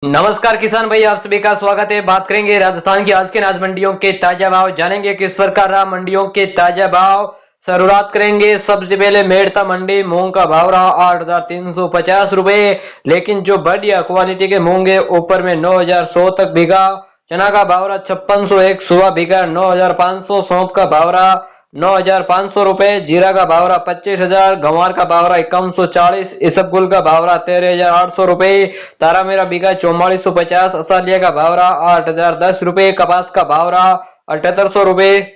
नमस्कार किसान भाई, आप सभी का स्वागत है। बात करेंगे राजस्थान की आज के अनाज मंडियों के ताजा भाव, जानेंगे किस प्रकार रहा मंडियों के ताजा भाव। शुरुआत करेंगे सबसे पहले मेड़ता मंडी। मूंग का भाव रहा 8,350 रुपए, लेकिन जो बढ़िया क्वालिटी के मूंग है ऊपर में 9,100 तक बिका। चना का भाव रहा 5601 सुबह बिका 9,500। सौंफ का भाव रहा 9,500 रुपए। जीरा का भाव रहा 25,000। गंवार का भाव रहा 5140। इसबगुल का भाव रहा 13,800 रुपए। तारा मेरा बिका 4450। असालिया का भाव रहा 8,010 रुपए। कपास का भाव रहा 7800 रुपए।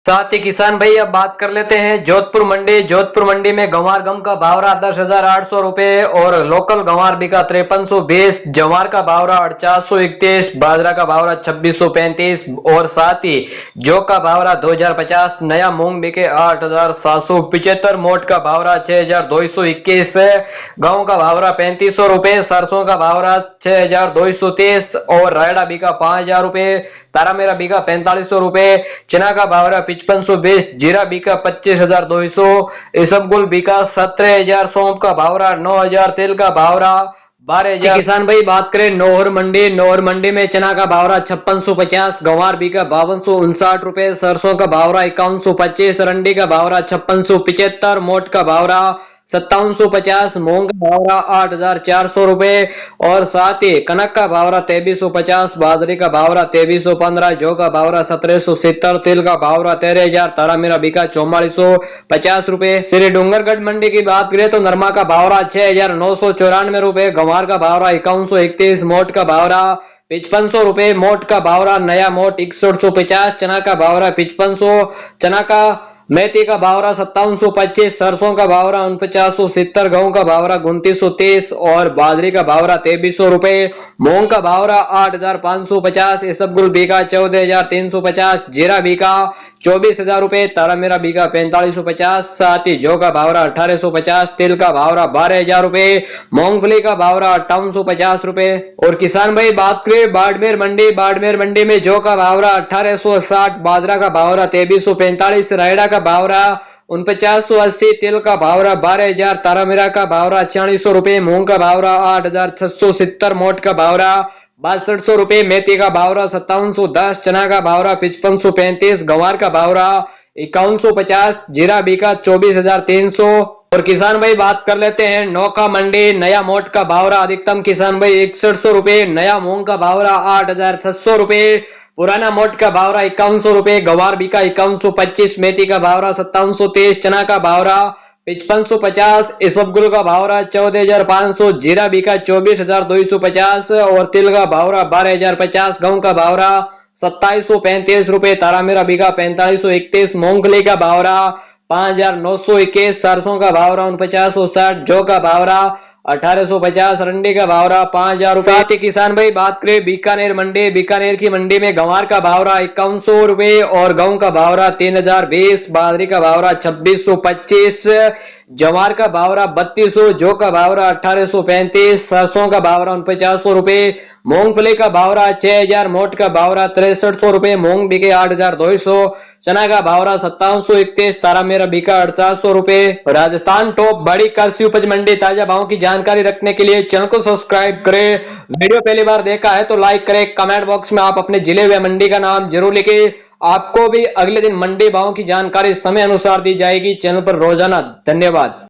साथ ही किसान भाई अब बात कर लेते हैं जोधपुर मंडी। जोधपुर मंडी में गंवार गम का भाव रहा 10,800 रुपए और लोकल गंवार बिका 5320। जवार का भाव रहा 431। बाजरा का भाव रहा 2635 और साथ ही जौ का भाव रहा 2050। नया मूंग बिके 8,775। मोट का भाव रहा 6,221। गेहूं का भाव रहा 3500 रुपए। सरसों का भाव रहा 6,230 और रायडा बिका 5,000 रुपए। तारा मेरा बिका 4500 रुपए। चना का भाव रहा 5520। जीरा बिका 25,200। इसबगुल बिका 17,000। सौंफ का भाव रहा 9,000। तेल का भाव रहा 12,000। किसान भाई बात करें नौहर मंडी। नौहर मंडी में चना का भाव रहा 5650। गंवार बिका 5259 रुपए। सरसों का भाव रहा 5125। रंडी का भाव रहा 5675। मोट का भाव रहा 5750। मूंग का भाव रहा 8,400 रुपए और साथ ही कनक का भाव रहा 2350। बाजरे का भाव रहा 2315। जौ का भाव रहा 1770। तिल का भाव रहा 13,000। तारा मेरा बिका 4450 रुपए। श्री डूंगरगढ़ मंडी की बात करें तो नरमा का भाव रहा 6,994 रुपए। गंवार का भाव रहा 5131। मोट का भाव रहा 5500 रुपए। मोट का भाव रहा नया मोट 6150। चना का भाव रहा 5500। चना का मेथी का भाव रहा 5725। सरसों का भाव रहा 4970। गेहूं का भाव रहा 2930 और बाजरी का भाव रहा 2300 रुपए। मूंग का भाव रहा 8,550। इसबगुल बीघा 14,350। जीरा बीघा 24,000 रुपए। तारा मेरा बीघा 4550। साथ ही जौ का भाव रहा 1850। तिल का भाव रहा 12,000 रुपए। मूंगफली का भाव रहा 5850 रुपए। और किसान भाई बात करें बाड़मेर मंडी। बाड़मेर मंडी में जौ का भाव रहा 1860। बाजरा का भाव रहा 2345। रायडा का भाव रहा 4980। तिल का भाव रहा 12,000। तारामीरा का भाव रहा 4600 रुपए। मूंग का भाव रहा 8,670। मोट का भाव रहा 6200 रुपए। मेथी का भाव रहा 5710। चना का भाव रहा 5535। गंवार का भाव रहा 5150। जीरा बीका 24,300। और किसान भाई बात कर लेते हैं नौका मंडी। नया मोट का भाव रहा अधिकतम किसान भाई 6100 रुपए। नया मूंग का भाव रहा 8,600 रुपए। पुराना मोट का भाव रहा 5100 रुपए। गंवार बिका 5125। मेथी का भाव रहा 5723। चना का भाव रहा 5550। इसबगुल का भाव रहा 14,500। जीरा बिका 24,250 और तिल का भाव रहा 12,050। गेहूं का भाव रहा 2735 रुपए। तारा मेरा बिका 4531। मूंगफली का भाव रहा 5,921। सरसों का भाव रहा 4960। जौ का भाव रहा 1850। रंडी का भाव रहा 5,000 रुपए। साथ ही किसान भाई बात करें बीकानेर मंडी। बीकानेर की मंडी में गंवार का भाव रहा 5100 रुपए और गेहूं का भाव रहा 3,020। बाजरी का भाव रहा 2625। जवार का भाव रहा 3200। जौ का भाव रहा 1835। सरसों का भाव रहा 4900 रुपए। मूंगफली का भाव रहा 6,000। मोट का भाव रहा 6300 रुपए। मूंग बिके 8,200। चना का भाव रहा 5731। तारा मेरा बिका 8,400 रुपए। राजस्थान टॉप बड़ी कृषि उपज मंडी ताजा भाव की जानकारी रखने के लिए चैनल को सब्सक्राइब करें। वीडियो पहली बार देखा है तो लाइक करें। कमेंट बॉक्स में आप अपने जिले व मंडी का नाम जरूर लिखें। आपको भी अगले दिन मंडी भाव की जानकारी समय अनुसार दी जाएगी चैनल पर रोजाना। धन्यवाद।